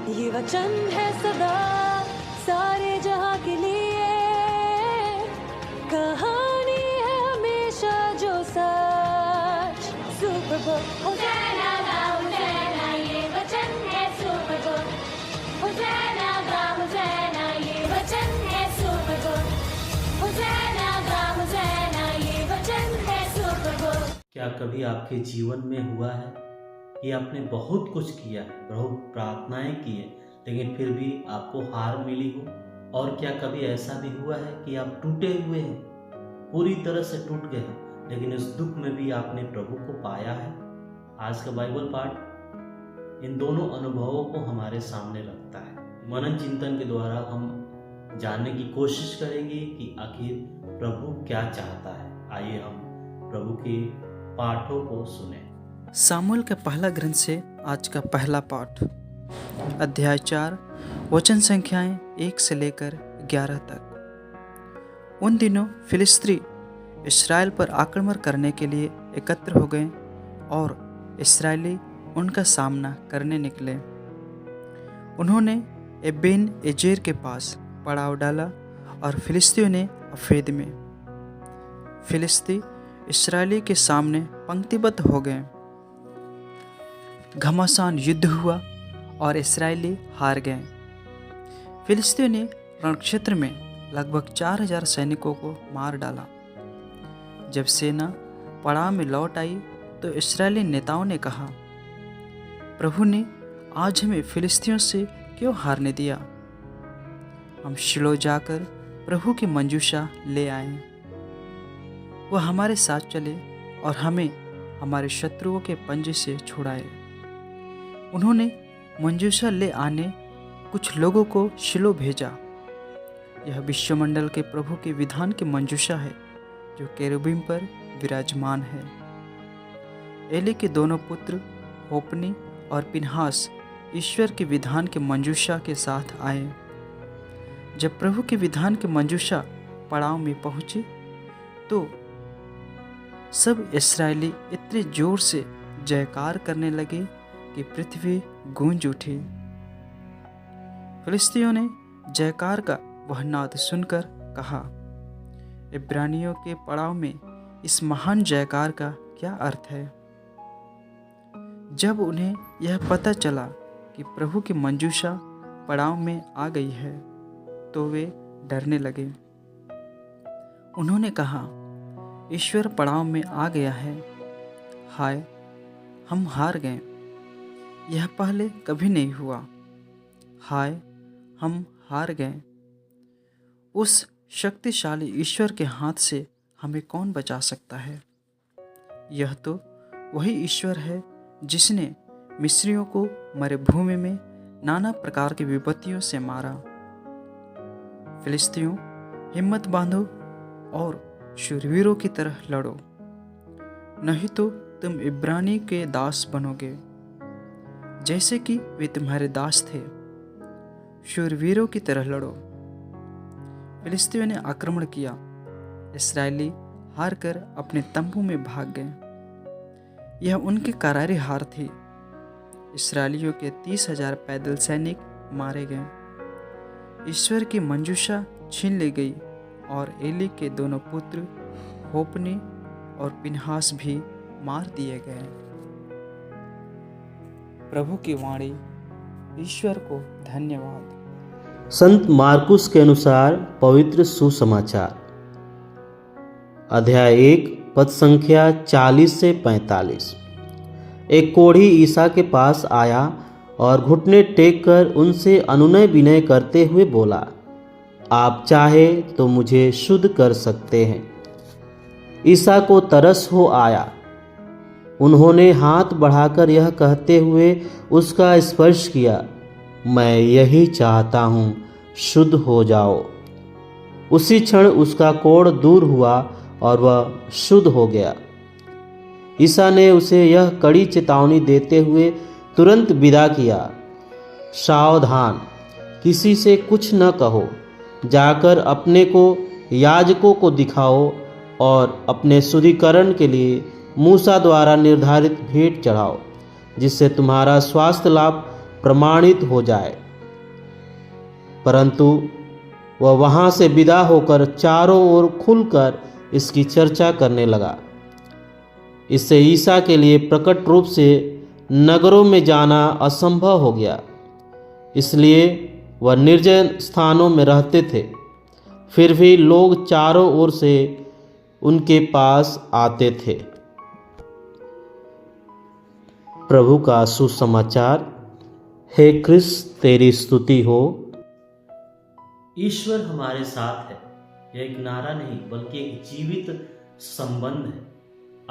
ये वचन है सदा सारे जहां के लिए, कहानी है हमेशा जो सच। सुपर बुक होज़ाना गा होज़ाना, ये वचन है सुपर बुक। होज़ाना गा होज़ाना, ये वचन है सुपर बुक। होज़ाना गा होज़ाना, ये वचन है सुपर बुक। क्या कभी आपके जीवन में हुआ है कि आपने बहुत कुछ किया है, बहुत प्रार्थनाएं की है, लेकिन फिर भी आपको हार मिली हो? और क्या कभी ऐसा भी हुआ है कि आप टूटे हुए हैं, पूरी तरह से टूट गए हैं, लेकिन इस दुख में भी आपने प्रभु को पाया है? आज का बाइबल पाठ इन दोनों अनुभवों को हमारे सामने रखता है। मनन चिंतन के द्वारा हम जानने की कोशिश करेंगे कि आखिर प्रभु क्या चाहता है। आइए हम प्रभु के पाठों को सुने। सामुएल का पहला ग्रंथ से आज का पहला पाठ, अध्याय 4, वचन संख्याएं 1 से लेकर 11 तक। उन दिनों फिलिस्ती इस्राएल पर आक्रमण करने के लिए एकत्र हो गए और इस्राएली उनका सामना करने निकले। उन्होंने एबेन एजेर के पास पड़ाव डाला और फिलिस्तियों ने अफेद में। फिलिस्ती इस्राएली के सामने पंक्तिबद्ध हो गए। घमासान युद्ध हुआ और इस्राएली हार गए। फिलिस्तियों ने रणक्षेत्र में लगभग 4000 सैनिकों को मार डाला। जब सेना पड़ाव में लौट आई तो इस्राएली नेताओं ने कहा, प्रभु ने आज हमें फिलिस्तियों से क्यों हारने दिया? हम शिलो जाकर प्रभु की मंजूषा ले आए। वह हमारे साथ चले और हमें हमारे शत्रुओं के पंजे से छुड़ाए। उन्होंने मंजूषा ले आने कुछ लोगों को शिलो भेजा। यह विश्वमंडल के प्रभु के विधान की मंजूषा है जो केरुबीम पर विराजमान है। एली के दोनों पुत्र होपनी और पिनहास ईश्वर के विधान के मंजूषा के साथ आए। जब प्रभु के विधान की मंजूषा पड़ाव में पहुंची तो सब इस्राएली इतने जोर से जयकार करने लगे कि पृथ्वी गूंज उठी। फिलिस्तियों ने जयकार का वह नाद सुनकर कहा, इब्रानियों के पड़ाव में इस महान जयकार का क्या अर्थ है? जब उन्हें यह पता चला कि प्रभु की मंजूषा पड़ाव में आ गई है तो वे डरने लगे। उन्होंने कहा, ईश्वर पड़ाव में आ गया है। हाय, हम हार गए। यह पहले कभी नहीं हुआ। हाय, हम हार गए। उस शक्तिशाली ईश्वर के हाथ से हमें कौन बचा सकता है? यह तो वही ईश्वर है जिसने मिस्रियों को मरुभूमि में नाना प्रकार की विपत्तियों से मारा। फिलिस्तियों, हिम्मत बांधो और शूरवीरों की तरह लड़ो, नहीं तो तुम इब्रानी के दास बनोगे जैसे कि वे तुम्हारे दास थे। शूरवीरों की तरह लड़ो। फिलिस्तियों ने आक्रमण किया। इस्राएली हार कर अपने तंबू में भाग गए। यह उनकी करारी हार थी। इस्राएलियों के 30,000 पैदल सैनिक मारे गए। ईश्वर की मंजूषा छीन ली गई और एली के दोनों पुत्र होपनी और पिनहास भी मार दिए गए। प्रभु की वाणी। ईश्वर को धन्यवाद। संत मार्कुस के अनुसार पवित्र सुसमाचार, अध्याय 1, पद संख्या 40 से 45। एक कोढ़ी ईसा के पास आया और घुटने टेक कर उनसे अनुनय विनय करते हुए बोला, आप चाहे तो मुझे शुद्ध कर सकते हैं। ईसा को तरस हो आया। उन्होंने हाथ बढ़ाकर यह कहते हुए उसका स्पर्श किया, मैं यही चाहता हूँ, शुद्ध हो जाओ। उसी क्षण उसका कोढ़ दूर हुआ और वह शुद्ध हो गया। ईसा ने उसे यह कड़ी चेतावनी देते हुए तुरंत विदा किया, सावधान, किसी से कुछ न कहो, जाकर अपने को याजकों को दिखाओ और अपने शुद्धिकरण के लिए मूसा द्वारा निर्धारित भेंट चढ़ाओ, जिससे तुम्हारा स्वास्थ्य लाभ प्रमाणित हो जाए। परंतु वह वहाँ से विदा होकर चारों ओर खुलकर इसकी चर्चा करने लगा। इससे ईसा के लिए प्रकट रूप से नगरों में जाना असंभव हो गया, इसलिए वह निर्जन स्थानों में रहते थे। फिर भी लोग चारों ओर से उनके पास आते थे। प्रभु का सुसमाचार। हे क्रिस्त, तेरी स्तुति हो। ईश्वर हमारे साथ है, यह एक नारा नहीं बल्कि एक जीवित संबंध है।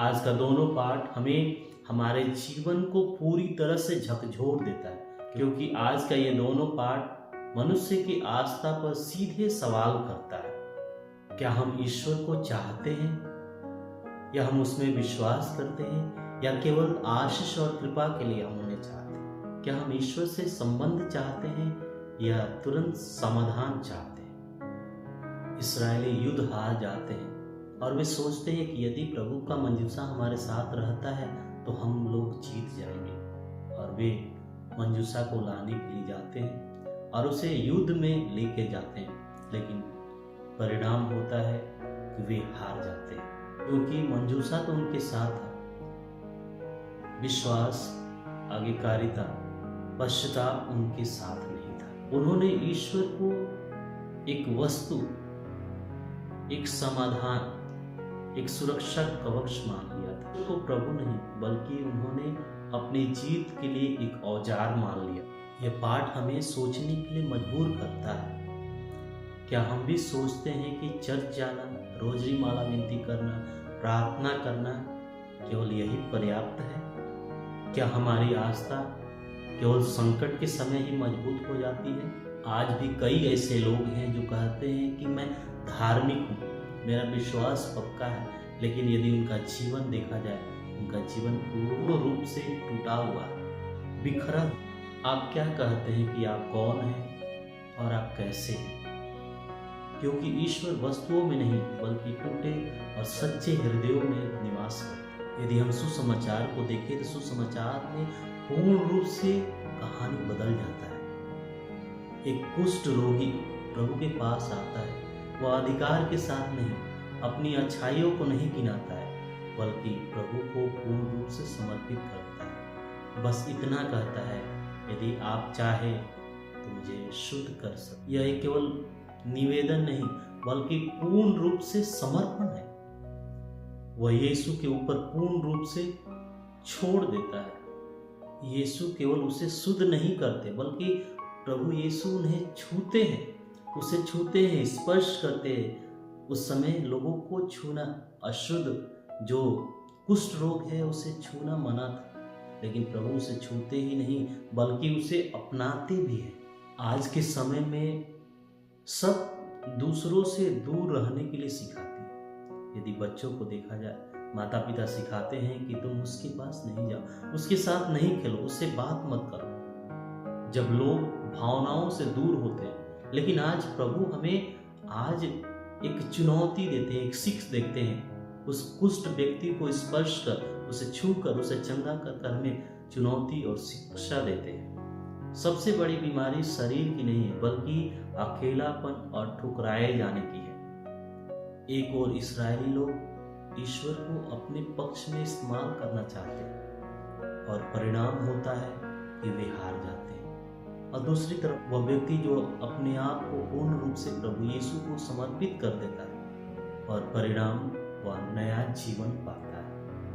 आज का दोनों पाठ हमें हमारे जीवन को पूरी तरह से झकझोर देता है, क्योंकि आज का ये दोनों पाठ मनुष्य की आस्था पर सीधे सवाल करता है। क्या हम ईश्वर को चाहते हैं, या हम उसमें विश्वास करते हैं, या केवल आशीष और कृपा के लिए हम उन्हें चाहते हैं? क्या हम ईश्वर से संबंध चाहते हैं या तुरंत समाधान चाहते हैं? इस्राएली युद्ध हार जाते हैं और वे सोचते हैं कि यदि प्रभु का मंजूसा हमारे साथ रहता है तो हम लोग जीत जाएंगे, और वे मंजूसा को लाने के लिए जाते हैं और उसे युद्ध में लेके जाते हैं। लेकिन परिणाम होता है कि वे हार जाते हैं, क्योंकि मंजूसा तो उनके साथ था। विश्वास, आज्ञाकारिता, पश्चाताप उनके साथ नहीं था। उन्होंने ईश्वर को एक वस्तु, एक समाधान, एक सुरक्षा कवच मान लिया था। तो प्रभु नहीं, बल्कि उन्होंने अपनी जीत के लिए एक औजार मान लिया। यह पाठ हमें सोचने के लिए मजबूर करता है। क्या हम भी सोचते हैं कि चर्च जाना, रोजरी माला विनती करना, प्रार्थना करना केवल यही पर्याप्त है? क्या हमारी आस्था केवल संकट के समय ही मजबूत हो जाती है? आज भी कई ऐसे लोग हैं जो कहते हैं कि मैं धार्मिक हूँ, मेरा विश्वास पक्का है, लेकिन यदि उनका जीवन देखा जाए, उनका जीवन पूर्ण रूप से टूटा हुआ है, बिखरा। आप क्या कहते हैं कि आप कौन हैं और आप कैसे हैं? क्योंकि ईश्वर वस्तुओं में नहीं बल्कि टूटे और सच्चे हृदयों में निवास करता है। यदि हम सुसमाचार को देखें तो सुसमाचार में पूर्ण रूप से कहानी बदल जाता है। एक कुष्ठ रोगी प्रभु के पास आता है। वह अधिकार के साथ नहीं, अपनी अच्छाइयों को नहीं गिनाता है, बल्कि प्रभु को पूर्ण रूप से समर्पित करता है। बस इतना कहता है, यदि आप चाहे तो मुझे शुद्ध कर सकते। यह केवल निवेदन नहीं बल्कि पूर्ण रूप से समर्पण है। वह यीशु के ऊपर पूर्ण रूप से छोड़ देता है। यीशु केवल उसे शुद्ध नहीं करते, बल्कि प्रभु यीशु उन्हें छूते हैं, उसे छूते हैं, स्पर्श करते हैं। उस समय लोगों को छूना अशुद्ध, जो कुष्ठ रोग है उसे छूना मना था, लेकिन प्रभु उसे छूते ही नहीं बल्कि उसे अपनाते भी हैं। आज के समय में सब दूसरों से दूर रहने के लिए सिखाते हैं। यदि बच्चों को देखा जाए, माता पिता सिखाते हैं कि तुम उसके पास नहीं जाओ, उसके साथ नहीं खेलो, उससे बात मत करो, जब लोग भावनाओं से दूर होते हैं। लेकिन आज प्रभु हमें आज एक चुनौती देते हैं, एक सीख देखते हैं। उस कुष्ठ व्यक्ति को स्पर्श कर, उसे छू कर, उसे चंगा कर हमें चुनौती और शिक्षा देते हैं। सबसे बड़ी बीमारी शरीर की नहीं है बल्कि अकेलापन और ठुकराए जाने की है। एक और इस्राएली लोग ईश्वर को अपने पक्ष में इस्तेमाल करना चाहते हैं और परिणाम होता है कि वे हार जाते हैं। और दूसरी तरफ वह व्यक्ति जो अपने आप को पूर्ण रूप से प्रभु यीशु को समर्पित कर देता है और परिणाम वह नया जीवन पाता है।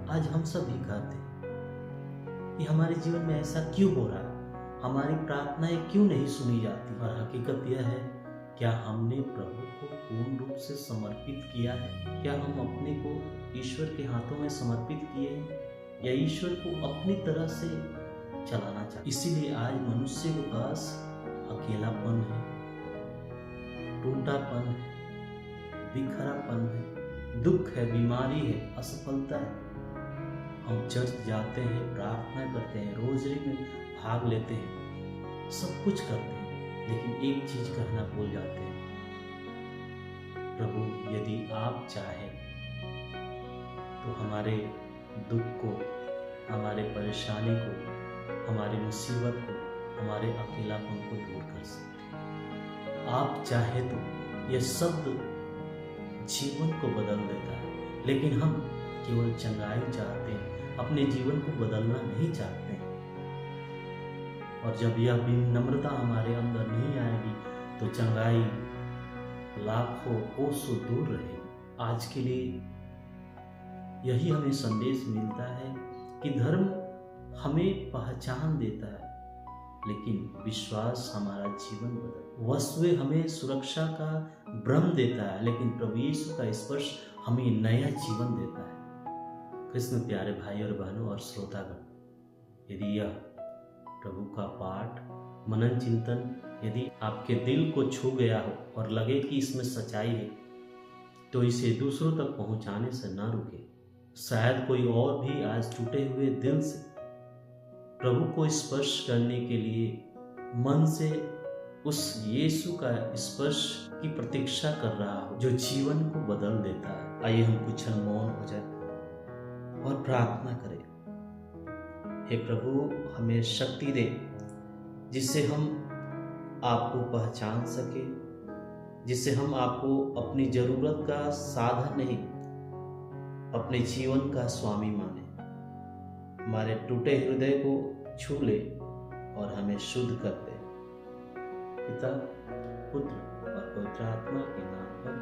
आज हम सभी कहते हैं कि हमारे जीवन में ऐसा क्यों हो रहा है, हमारी प्रार्थनाएं क्यों नहीं सुनी जाती? और हकीकत यह है, क्या हमने प्रभु को पूर्ण रूप से समर्पित किया है? क्या हम अपने को ईश्वर के हाथों में समर्पित किए हैं, या ईश्वर को अपनी तरह से चलाना चाहते? इसीलिए आज मनुष्य के पास अकेलापन है, टूटापन है, बिखरापन है, दुख है, बीमारी है, असफलता है। हम चर्च जाते हैं, प्रार्थना करते हैं, रोजरी में भाग लेते हैं, सब कुछ करते हैं, लेकिन एक चीज कहना भूल जाते हैं, प्रभु यदि आप चाहें तो हमारे दुख को, हमारे परेशानी को, हमारी मुसीबत को, हमारे अकेलापन को दूर कर सकते हैं। आप चाहे तो यह शब्द जीवन को बदल देता है, लेकिन हम केवल चंगाई चाहते हैं, अपने जीवन को बदलना नहीं चाहते हैं। और जब यह विनम्रता हमारे अंदर नहीं आएगी तो चंगाई लाखों कोसों दूर रहेगी। आज के लिए यही हमें संदेश मिलता है कि धर्म हमें पहचान देता है, लेकिन विश्वास हमारा जीवन बदल। वस्तुएं हमें सुरक्षा का भ्रम देता है, लेकिन प्रभु यीशु का स्पर्श हमें नया जीवन देता है। कृष्ण प्यारे भाई और बहनों और श्रोतागण, यदि यह प्रभु का पाठ मनन चिंतन यदि आपके दिल को छू गया हो और लगे कि इसमें सच्चाई है, तो इसे दूसरों तक पहुंचाने से ना रुके। शायद कोई और भी आज टूटे हुए दिल से प्रभु को स्पर्श करने के लिए मन से उस यीशु का स्पर्श की प्रतीक्षा कर रहा हो, जो जीवन को बदल देता है। आइए हम कुछ क्षण मौन हो जाए और प्रार्थना करें। हे प्रभु, हमें शक्ति दे जिससे हम आपको पहचान सके, जिससे हम आपको अपनी जरूरत का साधन नहीं, अपने जीवन का स्वामी माने। हमारे टूटे हृदय को छू ले और हमें शुद्ध कर दे। पिता, पुत्र और पवित्र आत्मा के नाम पर